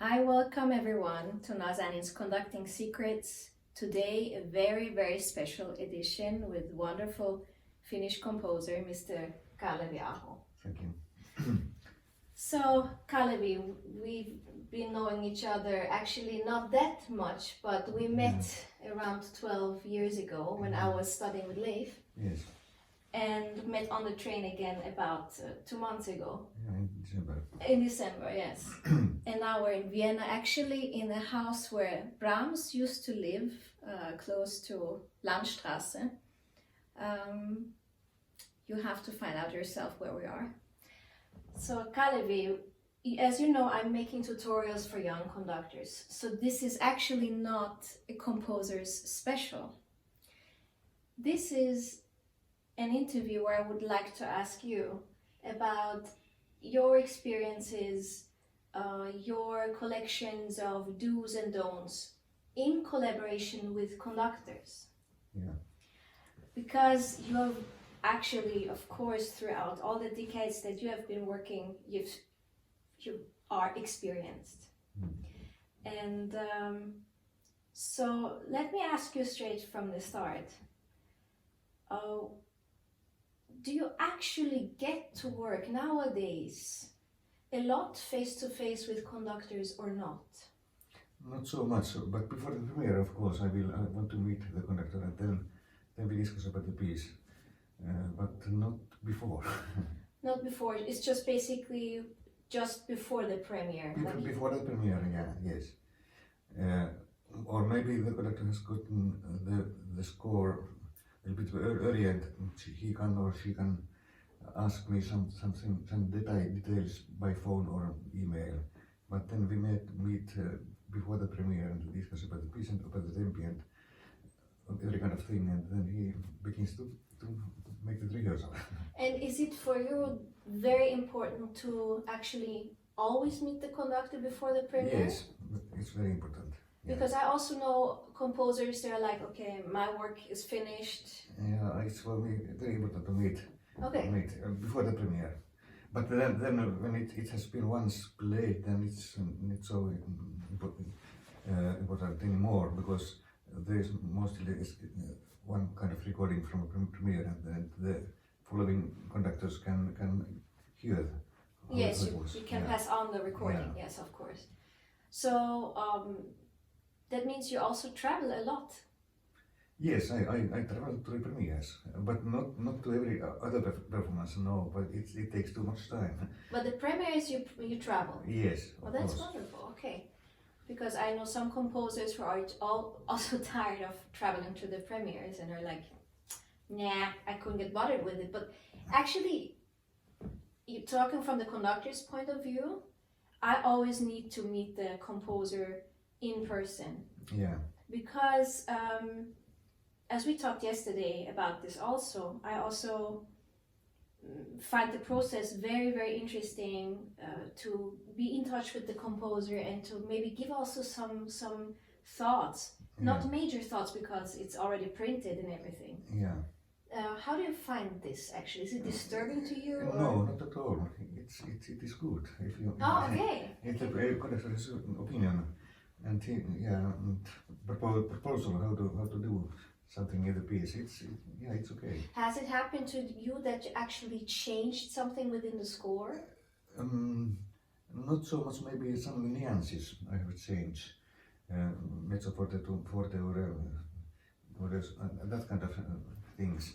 Hi, welcome everyone to Nazanin's Conducting Secrets. Today, a very special edition with wonderful Finnish composer, Mr. Kalevi Aho. Thank you. So, Kalevi, we've been knowing each other actually not that much, but we met around 12 years ago when I was studying with Leif. Yes. And met on the train again about 2 months ago. Yeah, in December. In December, yes. And now we're in Vienna, actually in a house where Brahms used to live, close to Landstrasse. You have to find out yourself where we are. So Kalevi, as you know, I'm making tutorials for young conductors. So this is actually not a composer's special. This is an interview where I would like to ask you about your experiences, your collections of do's and don'ts in collaboration with conductors. Yeah. Because you have actually, of course, throughout all the decades that you have been working, you are experienced. And so let me ask you straight from the start. Do you actually get to work nowadays a lot face-to-face with conductors or not? Not so much, but before the premiere, of course, I want to meet the conductor and then we discuss about the piece, but not before. Not before, it's just basically just before the premiere. Before the premiere, yeah, yes. Or maybe the conductor has gotten the score a little bit earlier, and he can or she can ask me some details by phone or email. But then we meet before the premiere and discuss about the piece and about the tempi and every kind of thing, and then he begins to make the rehearsal. And is it for you very important to actually always meet the conductor before the premiere? Yes, it's very important. Because I also know composers, they're like, okay, my work is finished. Yeah, it's for me very important to meet before the premiere. But then when it has been once played, then it's not so important anymore, because there is mostly one kind of recording from a premiere, and then the following conductors can hear. Yes, you can pass on the recording. Yes, of course. So that means you also travel a lot. Yes, I travel to the premieres, but not to every other performance, no, but it takes too much time. But the premieres you travel? Yes, well, that's wonderful, okay. Because I know some composers who are also tired of traveling to the premieres and are like, nah, I couldn't get bothered with it. But actually, you're talking from the conductor's point of view, I always need to meet the composer in person. Yeah. Because as we talked yesterday about this also, I also find the process very interesting to be in touch with the composer and to maybe give also some thoughts, not major thoughts because it's already printed and everything. Yeah. How do you find this actually? Is it disturbing to you? No, not at all. It is good if you. Oh, okay. It's a conductor's opinion, and proposal how to do something in the piece. It's okay. Has it happened to you that you actually changed something within the score? Not so much. Maybe some nuances I have changed, mezzo forte to forte or that kind of things,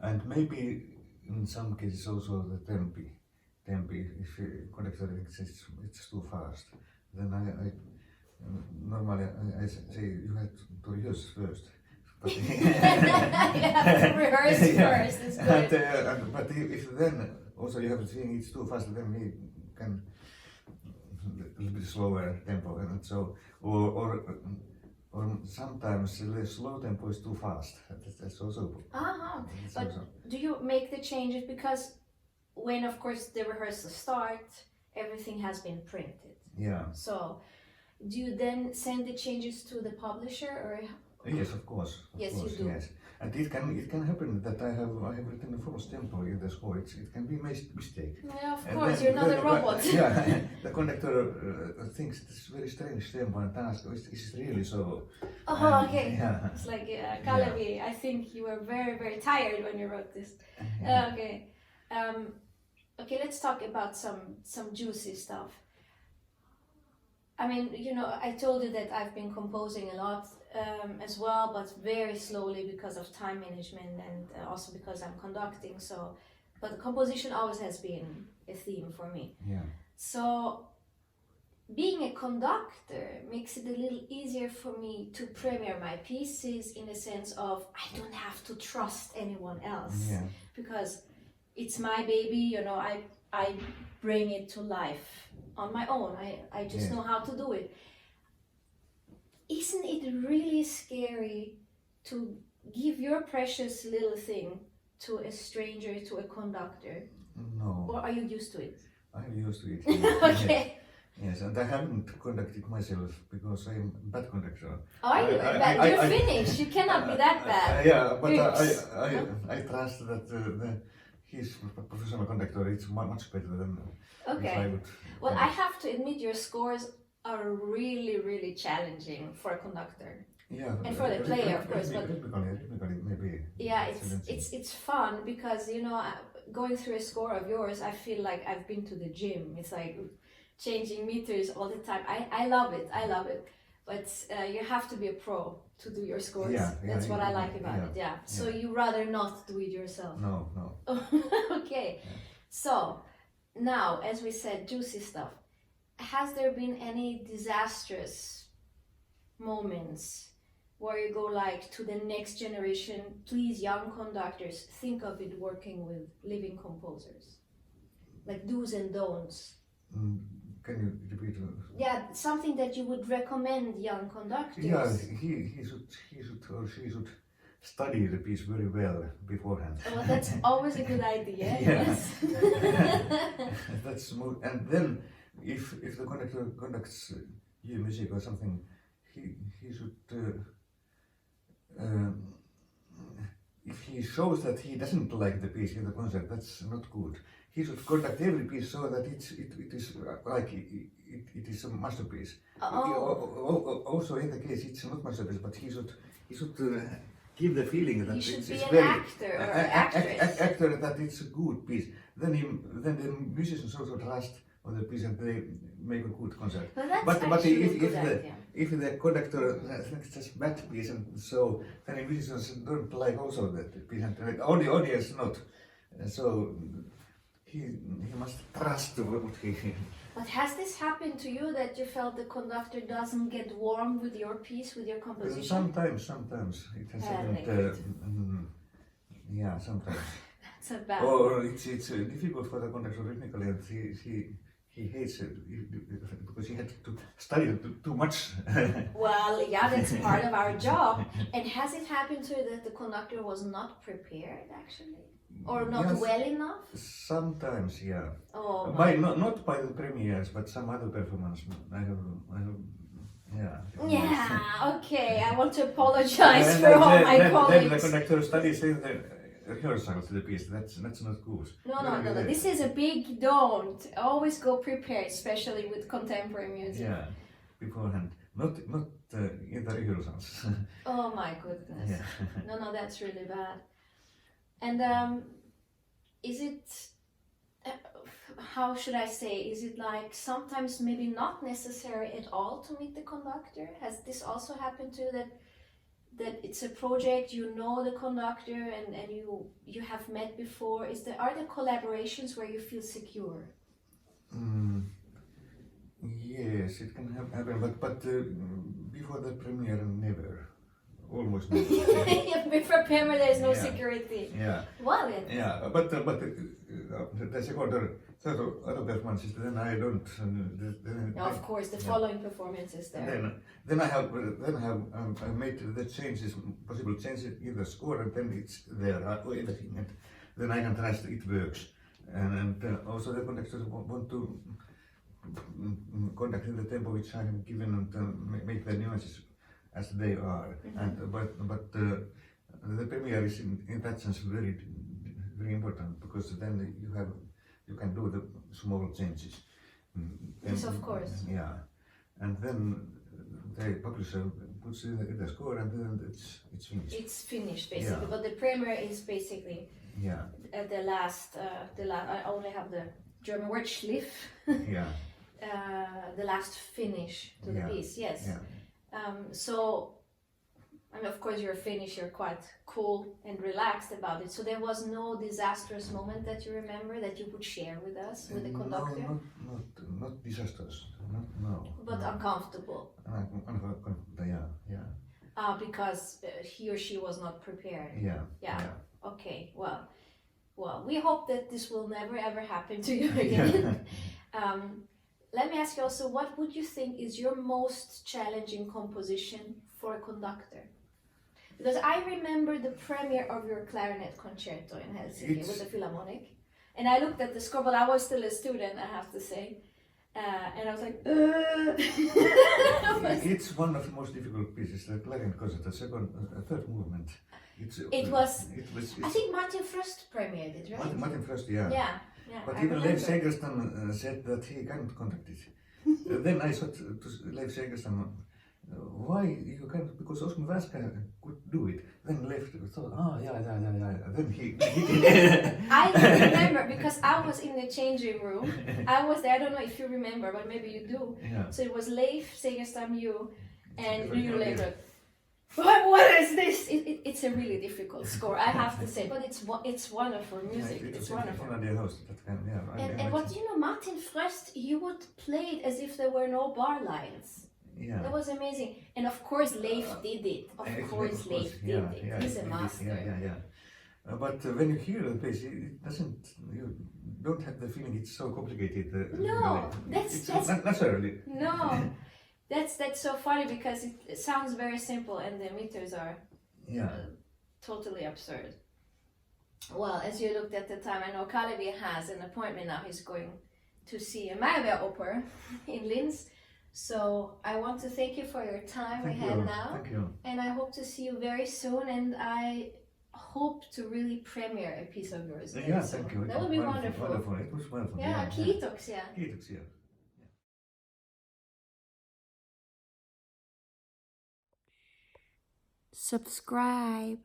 and maybe in some cases also the tempi. If a conductor thinks it's too fast, then I normally I say you have to rehearse first. You have to rehearse first. It's good. But if then also you have to think it's too fast, then we can a little bit slower tempo, and so or sometimes the slow tempo is too fast. That's also. But do you make the changes because when, of course, the rehearsal starts, everything has been printed? Yeah. So, do you then send the changes to the publisher, or? Yes, of course. Yes, you do. Yes. And it can happen that I have written a false tempo in the score. It can be a mistake. Yeah, of And course, then- you're not then a the- robot. Yeah, the conductor thinks it's very strange tempo and asks, is it really so? Oh, And- okay. Yeah. It's like Kalevi, I think you were very, very tired when you wrote this. Okay. Okay, let's talk about some juicy stuff. I mean, you know, I told you that I've been composing a lot as well, but very slowly because of time management and also because I'm conducting. So, but composition always has been a theme for me. Yeah. So, being a conductor makes it a little easier for me to premiere my pieces in the sense of I don't have to trust anyone else Yeah. because it's my baby, you know, I bring it to life on my own. I just Yes. know how to do it. Isn't it really scary to give your precious little thing to a stranger, to a conductor? No. Or are you used to it? I'm used to it. Okay. Yes, and I haven't conducted myself because I'm a bad conductor. Are you? But you're finished. You cannot be that bad. Yeah, but Oops. I trust that his professional conductor is much better than if I Okay. would. Well, I have to admit your scores are really, really challenging for a conductor. Yeah, And for the player, of course, but- Rhythmically, maybe. Yeah, challenging. it's fun because, you know, going through a score of yours, I feel like I've been to the gym. It's like changing meters all the time. I love it. I love it. But you have to be a pro to do your scores. Yeah, That's what I yeah, like about it. Yeah. So yeah. you rather not do it yourself. No. Okay. So now, as we said, juicy stuff. Has there been any disastrous moments where you go like to the next generation, please young conductors, think of it working with living composers? Like do's and don'ts. Can you repeat? Yeah, something that you would recommend young conductors. Yeah, he should or she should study the piece very well beforehand. Well, that's always a good idea. Yeah. Yes. That's more, and then if the conductor conducts new music or something, he should if he shows that he doesn't like the piece in the concert, that's not good. He should conduct every piece so that it is like it is a masterpiece. Also in the case it's not masterpiece, but he should give the feeling that You should it's be an very actor or actress. actor that it's a good piece. Then the musicians also trust on the piece and they make a good concert. Well, that's But actually a good if idea. if the conductor thinks it's just bad piece and so then the musicians don't like also that piece and the audience not. So he must trust what he. But has this happened to you that you felt the conductor doesn't get warm with your piece, with your composition? Sometimes it has happened. Yeah, sometimes. That's a bad. Or it's difficult for the conductor rhythmically, and he hates it because he had to study too much. Well, yeah, that's part of our job. And has it happened to you that the conductor was not prepared actually? Or not Yes, well enough? sometimes, yeah. Oh, Not by the premieres, but some other performance. I have, yeah. yeah, okay. I want to apologize And for all my then the colleagues. conductor studies in the rehearsals of the piece. That's not good. No. This is a big don't. Always go prepared, especially with contemporary music. Yeah, beforehand. Not in the rehearsals. Oh my goodness. Yeah. No, that's really bad. And is it, how should I say, is it like sometimes maybe not necessary at all to meet the conductor? Has this also happened to you that it's a project, you know the conductor and you have met before? Are there collaborations where you feel secure? Yes, it can happen, but before the premiere, never. Almost never. Before premiere, there's no Yeah. security. Yeah. Well, then. Yeah, but the second or third or other performances, then I don't. No, of course, the following performance is there. Then I have made the changes, possible changes in the score, and then it's there, everything, and then I can trust it works. And also the conductors want to conduct in the tempo which I have given and make the nuances as they are. Mm-hmm. And but the premiere is in that sense very important, because then you can do the small changes. Yes, of course. Yeah, and then the publisher puts in the score, and then it's finished. It's finished basically, Yeah. but the premiere is basically Yeah, the last. I only have the German word Schliff. yeah, The last finish to the Yeah. piece. Yes. yeah. So, I mean, of course, you're finished. You're quite cool and relaxed about it. So there was no disastrous moment that you remember that you would share with us, with the conductor. No, not disastrous. No. But uncomfortable. Yeah. Because he or she was not prepared. Yeah. Yeah. Okay. Well, we hope that this will never ever happen to you again. Let me ask you also, what would you think is your most challenging composition for a conductor? Because I remember the premiere of your clarinet concerto in Helsinki with the Philharmonic, and I looked at the score, but I was still a student, I have to say, and I was like, It's one of the most difficult pieces, the clarinet concerto, third movement. It was. I think Martin Frost premiered it, right? Martin Frost, yeah. Yeah. But I even Leif remember. Segerstam said that he can't conduct it. Then I thought to Leif Segerstam, why you can't? Because Osmo Vaska could do it. Then Leif thought, yeah. Then he did. I remember because I was in the changing room. I was there. I don't know if you remember, but maybe you do. Yeah. So it was Leif, Segerstam, you, and Different you idea. later. What is this? It's a really difficult score, I have to say, but it's wonderful music. It's wonderful. And what do you know, Martin Frost, he would play it as if there were no bar lines. Yeah. That was amazing. And of course, Leif did it. Of course, Leif did it. He's a master. Yeah. But when you hear the piece, it doesn't. You don't have the feeling it's so complicated. No, it's that's not necessarily. no. That's so funny because it sounds very simple and the meters are totally absurd. Well, as you looked at the time, I know Kalevi has an appointment now. He's going to see a Meyerbeer opera in Linz. So I want to thank you for your time we had now. Thank you. And I hope to see you very soon. And I hope to really premiere a piece of yours. Yeah, soon. thank you. That would be wonderful. It was wonderful. Yeah, kiitoksia. Kiitoksia. Subscribe.